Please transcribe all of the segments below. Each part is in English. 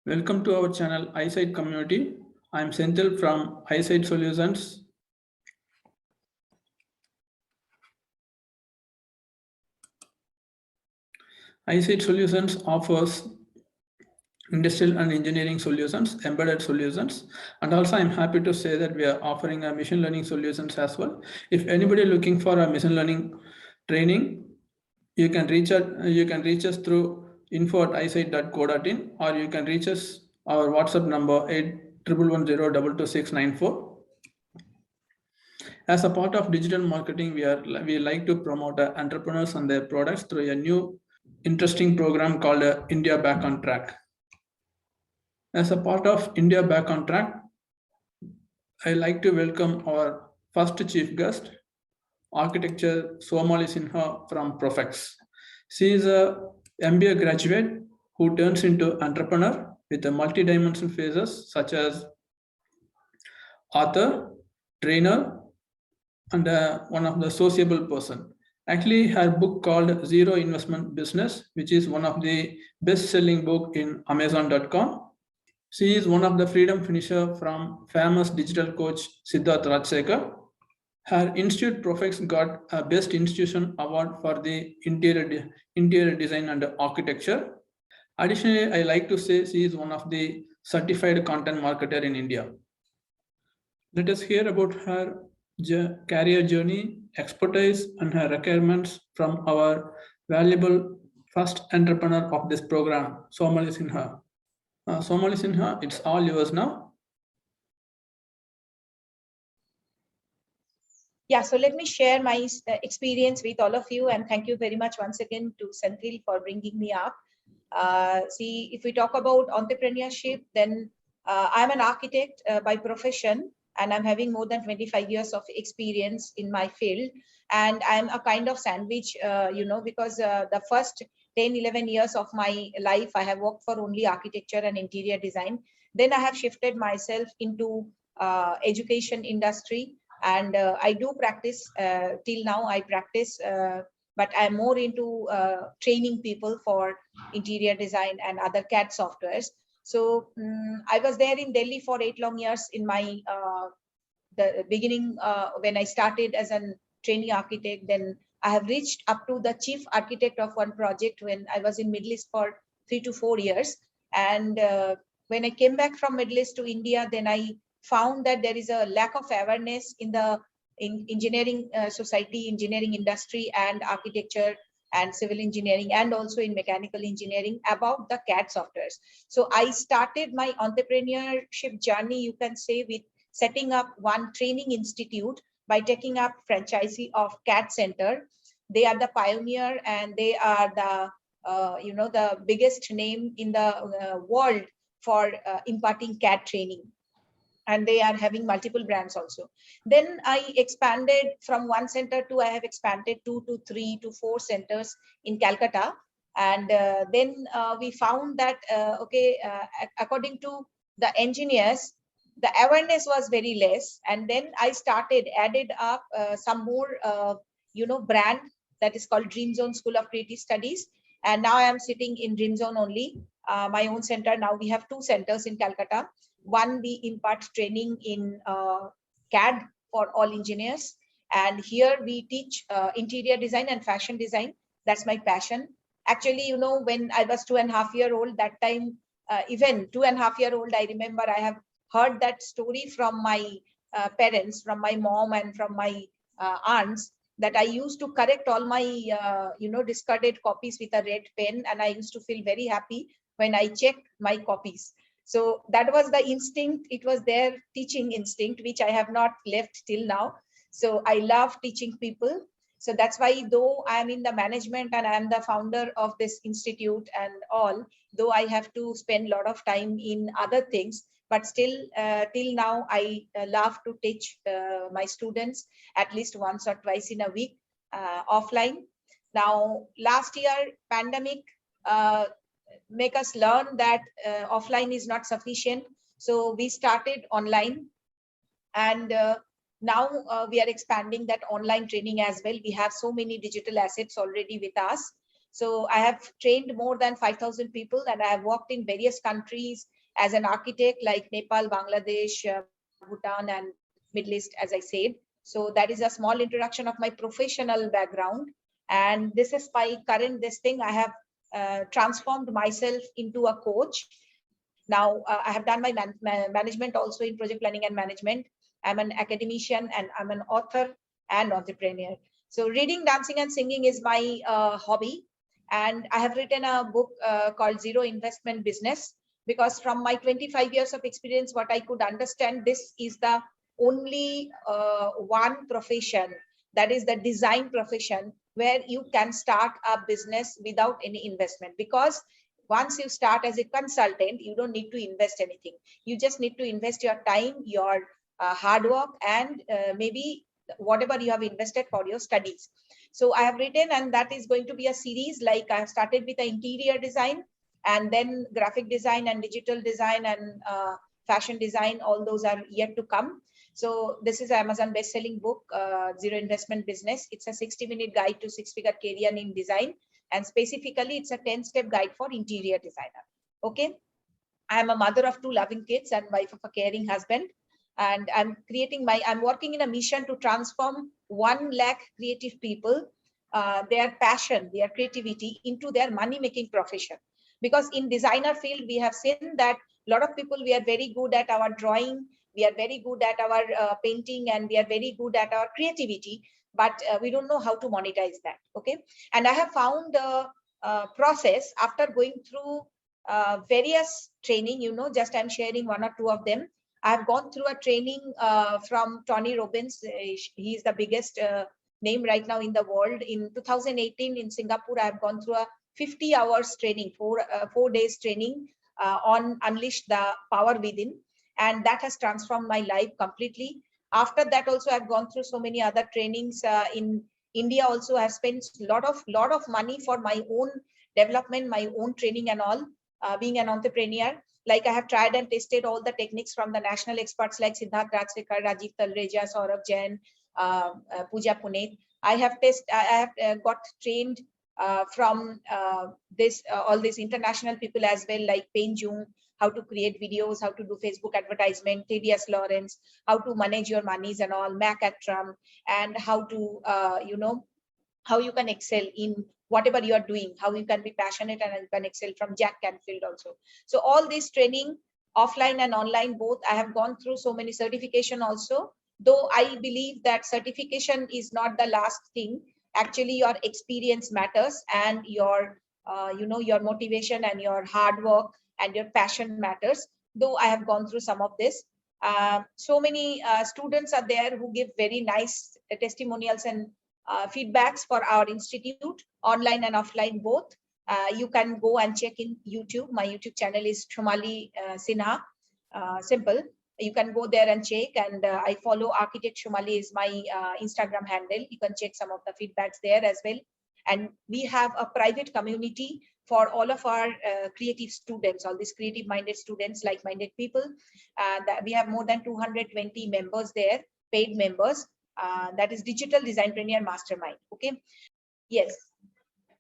Welcome to our channel iSight Community. I am Senthil from iSight Solutions. iSight Solutions offers industrial and engineering solutions, embedded solutions, and also I'm happy to say that we are offering a machine learning solutions as well. If anybody looking for a machine learning training, you can reach us through info@isight.co.in, or you can reach us our WhatsApp number 8110222694. As a part of digital marketing, we like to promote entrepreneurs and their products through a new interesting program called India Back on Track. As a part of India Back on Track, I like to welcome our first chief guest, architecture Somali Sinha from Profex. She is a MBA graduate who turns into entrepreneur with a multi-dimensional phases such as author, trainer, and one of the sociable person. Actually, her book called Zero Investment Business, which is one of the best-selling book in Amazon.com. She is one of the freedom finisher from famous digital coach Siddharth Rajsekar. Her institute Profex got a Best Institution Award for the interior design and architecture. Additionally, I like to say she is one of the certified content marketer in India. Let us hear about her career journey, expertise, and her requirements from our valuable first entrepreneur of this program, Somali Sinha. Somali Sinha, it's all yours now. Yeah, so let me share my experience with all of you, and thank you very much once again to Senthil for bringing me up. See, if we talk about entrepreneurship, then I'm an architect by profession, and I'm having more than 25 years of experience in my field. And I'm a kind of sandwich, because the first 10, 11 years of my life, I have worked for only architecture and interior design. Then I have shifted myself into education industry. And I do practice till now. I practice, but I'm more into training people for interior design and other CAD softwares. So I was there in Delhi for 8 long years in my the beginning when I started as a trainee architect. Then I have reached up to the chief architect of one project when I was in Middle East for 3 to 4 years. And when I came back from Middle East to India, then I found that there is a lack of awareness in the engineering society, engineering industry, and architecture and civil engineering, and also in mechanical engineering about the CAD softwares. So I started my entrepreneurship journey, you can say, with setting up one training institute by taking up franchisee of CAD Center. They are the pioneer, and they are the the biggest name in the world for imparting CAD training. And they are having multiple brands also. Then I expanded from one center to, I have expanded 2 to 3 to 4 centers in Calcutta. And then we found that, according to the engineers, the awareness was very less. And then I added up some more, brand that is called Dream Zone School of Creative Studies. And now I am sitting in Dream Zone only, my own center. Now we have 2 centers in Calcutta. One, we impart training in CAD for all engineers. And here we teach interior design and fashion design. That's my passion. Actually, when I was 2.5-year-old, that time, even 2.5-year-old, I remember I have heard that story from my parents, from my mom and from my aunts, that I used to correct all my, discarded copies with a red pen. And I used to feel very happy when I checked my copies. So that was the instinct. It was their teaching instinct, which I have not left till now. So I love teaching people. So that's why, though I am in the management and I am the founder of this institute and all, though I have to spend a lot of time in other things, but still till now, I love to teach my students at least once or twice in a week offline. Now, last year, pandemic, make us learn that offline is not sufficient. So we started online, and now we are expanding that online training as well. We have so many digital assets already with us. So I have trained more than 5,000 people, and I have worked in various countries as an architect like Nepal, Bangladesh, Bhutan, and Middle East, as I said. So that is a small introduction of my professional background. And this is my current thing. I have transformed myself into a coach. Now I have done my management also in project planning and management. I'm an academician and I'm an author and entrepreneur. So reading, dancing, and singing is my hobby. And I have written a book called Zero Investment Business, because from my 25 years of experience, what I could understand, this is the only one profession, that is the design profession, where you can start a business without any investment. Because once you start as a consultant, you don't need to invest anything. You just need to invest your time, your hard work, and maybe whatever you have invested for your studies. So I have written, and that is going to be a series. Like I have started with the interior design, and then graphic design and digital design and fashion design. All those are yet to come. So this is Amazon best-selling book, Zero Investment Business. It's a 60-minute guide to six-figure career in design. And specifically, it's a 10-step guide for interior designer. Okay. I am a mother of 2 loving kids and wife of a caring husband. And I'm working in a mission to transform 1 lakh creative people, their passion, their creativity into their money-making profession. Because in designer field, we have seen that a lot of people, we are very good at our drawing, we are very good at our painting, and we are very good at our creativity, but we don't know how to monetize that. Okay. And I have found a process after going through various training, just I'm sharing 1 or 2 of them. I've gone through a training from Tony Robbins. He is the biggest name right now in the world. In 2018 in Singapore, I've gone through a 50 hours training, 4 days training on Unleash the Power Within. And that has transformed my life completely. After that also, I've gone through so many other trainings in India. Also, I've spent a lot of money for my own development, my own training and all, being an entrepreneur. Like I have tried and tested all the techniques from the national experts like Siddharth Rajsekar, Rajiv Talreja, Saurabh Jain, Pooja Puneet. I have got trained from all these international people as well, like Pen Jung, how to create videos, how to do Facebook advertisement, TDS Lawrence, how to manage your monies and all, Mac Attram, and how to, how you can excel in whatever you are doing, how you can be passionate and you can excel, from Jack Canfield also. So all this training, offline and online both, I have gone through so many certification also, though I believe that certification is not the last thing. Actually, your experience matters, and your, your motivation and your hard work and your passion matters. Though I have gone through some of this. So many students are there who give very nice testimonials and feedbacks for our institute, online and offline both. You can go and check in YouTube. My YouTube channel is Shumali Sinha. Simple. You can go there and check. And I follow Architect Shumali is my Instagram handle. You can check some of the feedbacks there as well. And we have a private community for all of our creative students, all these creative minded students, like minded people. That we have more than 220 members there, paid members. That is Digital Designpreneur Mastermind. Okay. Yes.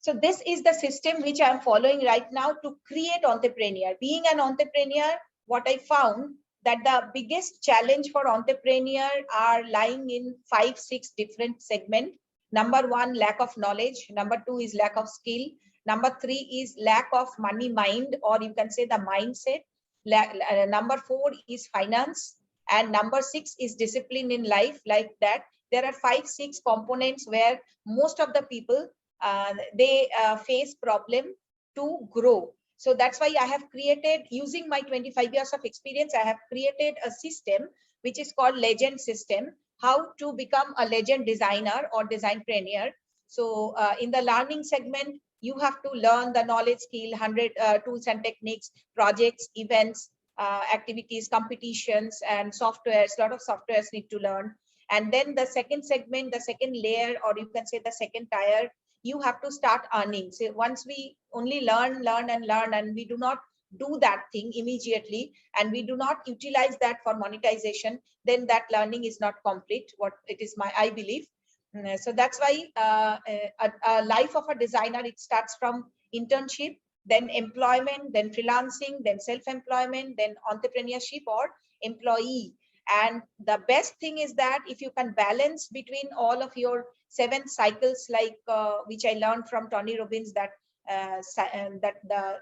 So this is the system which I'm following right now to create entrepreneur. Being an entrepreneur, what I found that the biggest challenge for entrepreneur are lying in 5-6 different segments. Number 1, lack of knowledge. Number 2 is lack of skill. Number 3 is lack of money mind, or you can say the mindset. Number 4 is finance. And number 6 is discipline in life. Like that, there are 5-6 components where most of the people they face problem to grow. So that's why I have created, using my 25 years of experience, I have created a system which is called Legend System, how to become a legend designer or designpreneur. So in the learning segment, you have to learn the knowledge, skill, 100 tools and techniques, projects, events, activities, competitions, and softwares. A lot of softwares need to learn. And then the second segment, the second layer, or you can say the second tier, you have to start earning. So once we only learn, and we do not do that thing immediately, and we do not utilize that for monetization, then that learning is not complete. What it is, I believe. So that's why a life of a designer, it starts from internship, then employment, then freelancing, then self-employment, then entrepreneurship or employee. And the best thing is that if you can balance between all of your 7 cycles, like which I learned from Tony Robbins, that that the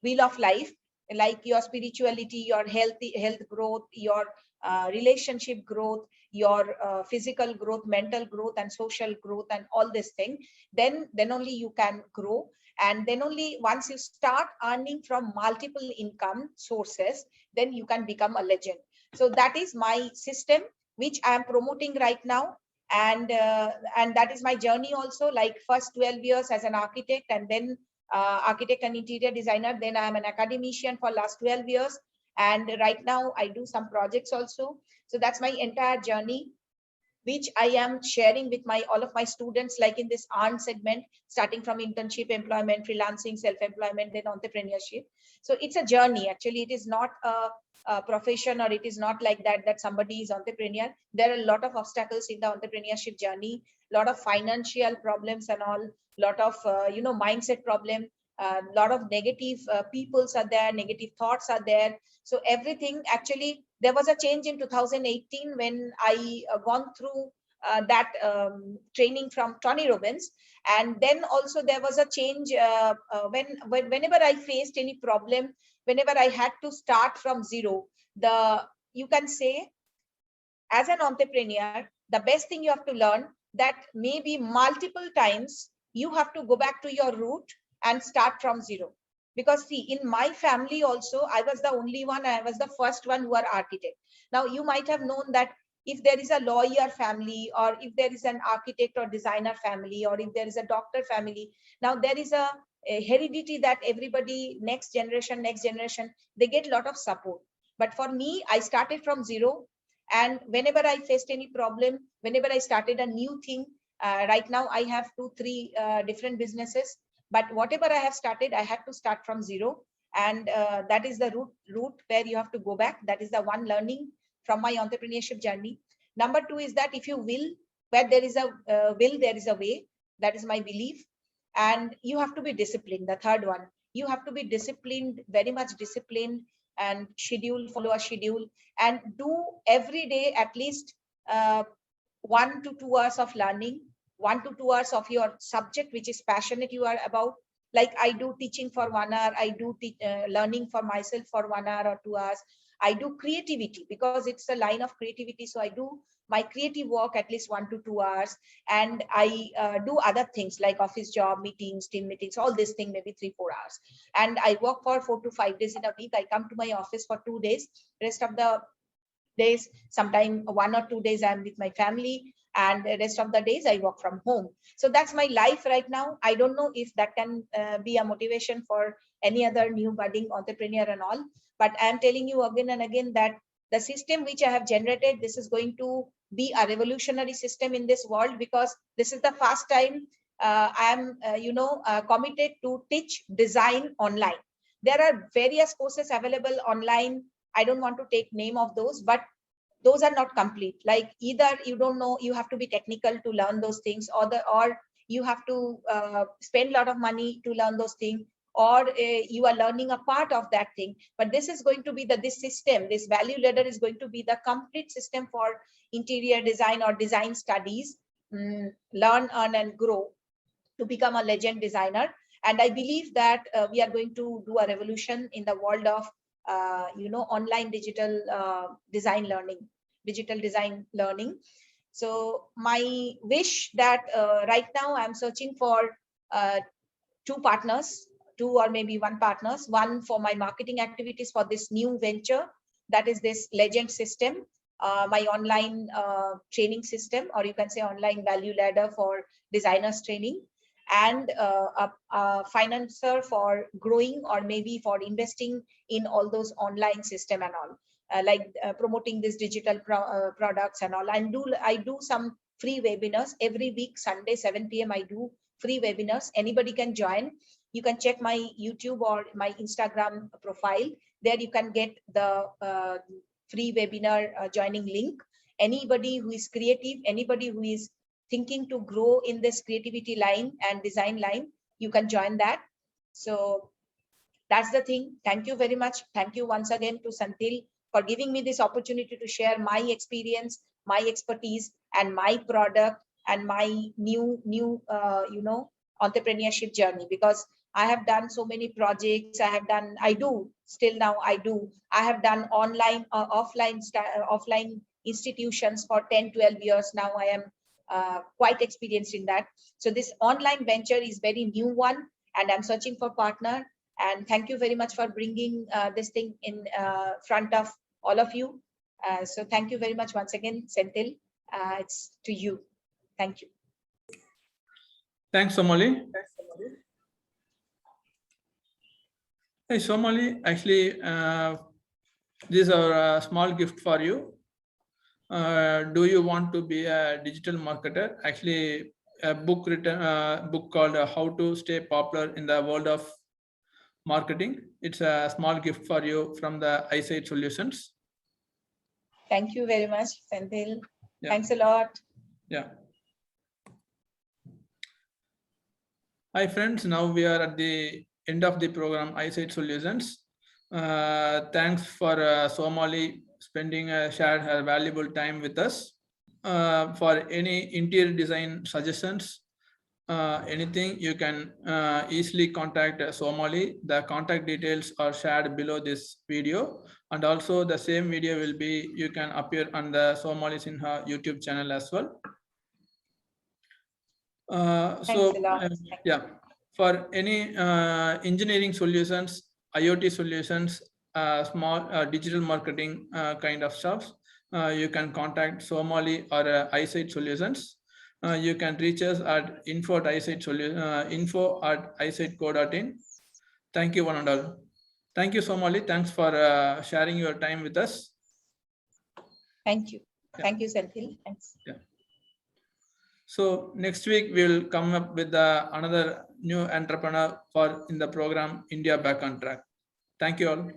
wheel of life, like your spirituality, your health growth, your relationship growth, your physical growth, mental growth, and social growth, and all this thing, then only you can grow. And then only once you start earning from multiple income sources, then you can become a legend. So that is my system which I am promoting right now. And that is my journey also, like first 12 years as an architect, and then architect and interior designer. Then I am an academician for last 12 years. And right now I do some projects also. So that's my entire journey, which I am sharing with all of my students, like in this earn segment, starting from internship, employment, freelancing, self-employment, then entrepreneurship. So it's a journey. Actually, it is not a profession, or it is not like that somebody is entrepreneur. There are a lot of obstacles in the entrepreneurship journey, a lot of financial problems and all, lot of mindset problem, a lot of negative peoples are there, negative thoughts are there. So everything, actually there was a change in 2018 when I gone through that training from Tony Robbins. And then also there was a change whenever I faced any problem, whenever I had to start from zero, you can say, as an entrepreneur, the best thing you have to learn that maybe multiple times you have to go back to your root and start from zero. Because see, in my family also, I was the only one, I was the first one who are architect. Now you might have known that if there is a lawyer family, or if there is an architect or designer family, or if there is a doctor family, now there is a heredity that everybody, next generation, they get a lot of support. But for me, I started from zero. And whenever I faced any problem, whenever I started a new thing, right now I have 2-3 different businesses. But whatever I have started, I had to start from zero. And that is the route where you have to go back. That is the one learning from my entrepreneurship journey. Number 2 is that if you will, where there is a will, there is a way. That is my belief. And you have to be disciplined. The third one, you have to be disciplined, very much disciplined, and follow a schedule, and do every day at least 1 to 2 hours of learning, 1 to 2 hours of your subject which is passionate you are about. Like I do teaching for 1 hour, I do learning for myself for 1 hour or 2 hours. I do creativity because it's a line of creativity, so I do my creative work at least 1 to 2 hours. And I do other things like office job, meetings, team meetings, all these things, maybe 3-4 hours. And I work for 4 to 5 days in a week. I come to my office for 2 days, rest of the days, sometime 1 or 2 days I'm with my family, and the rest of the days I work from home. So that's my life right now. I don't know if that can be a motivation for any other new budding entrepreneur and all, but I am telling you again and again that the system which I have generated, this is going to be a revolutionary system in this world, because this is the first time I am committed to teach design online. There are various courses available online. I don't want to take name of those, but those are not complete. Like either you don't know, you have to be technical to learn those things, or you have to spend a lot of money to learn those things, or you are learning a part of that thing. But this is going to be this system, this value ladder is going to be the complete system for interior design or design studies. Learn, earn, and grow to become a legend designer. And I believe that we are going to do a revolution in the world of online digital design learning. So my wish that right now I'm searching for 2 partners, 2 or maybe 1 partners, one for my marketing activities for this new venture, that is this legend system, my online training system, or you can say online value ladder for designers training, and a financer for growing or maybe for investing in all those online system and all, like promoting this digital products and all. And I do some free webinars every week, Sunday 7 p.m. I do free webinars. Anybody can join. You can check my YouTube or my Instagram profile. There you can get the free webinar joining link. Anybody who is creative, anybody who is thinking to grow in this creativity line and design line, you can join that. So that's the thing. Thank you very much. Thank you once again to Senthil for giving me this opportunity to share my experience, my expertise, and my product, and my new entrepreneurship journey. Because I have done so many projects. I have done online, offline institutions for 10, 12 years now. I am quite experienced in that. So this online venture is very new one, and I'm searching for partner. And thank you very much for bringing this thing in front of all of you. So thank you very much once again, Senthil. It's to you. Thank you. Thanks, Somali. Hey, Somali, actually, this is a small gift for you. Do you want to be a digital marketer? Actually, a book called How to Stay Popular in the World of Marketing. It's a small gift for you from the Eyesight Solutions. Thank you very much, Senthil. Yeah. Thanks a lot. Yeah. Hi friends, now we are at the end of the program Eyesight Solutions. Thanks for Somali spending shared her valuable time with us. For any interior design suggestions, anything, you can easily contact Somali. The contact details are shared below this video, and also the same video will be, you can appear on the Somali Sinha YouTube channel as well. Yeah, for any engineering solutions, IoT solutions, small digital marketing kind of stuff, you can contact Somali or Eyesight Solutions. You can reach us at info@eyesightco.in. Thank you, one and all. Thank you, Somali. Thanks for sharing your time with us. Thank you. Yeah. Thank you, Senthil. Thanks. Yeah. So next week we'll come up with another new entrepreneur in the program India Back on Track. Thank you all.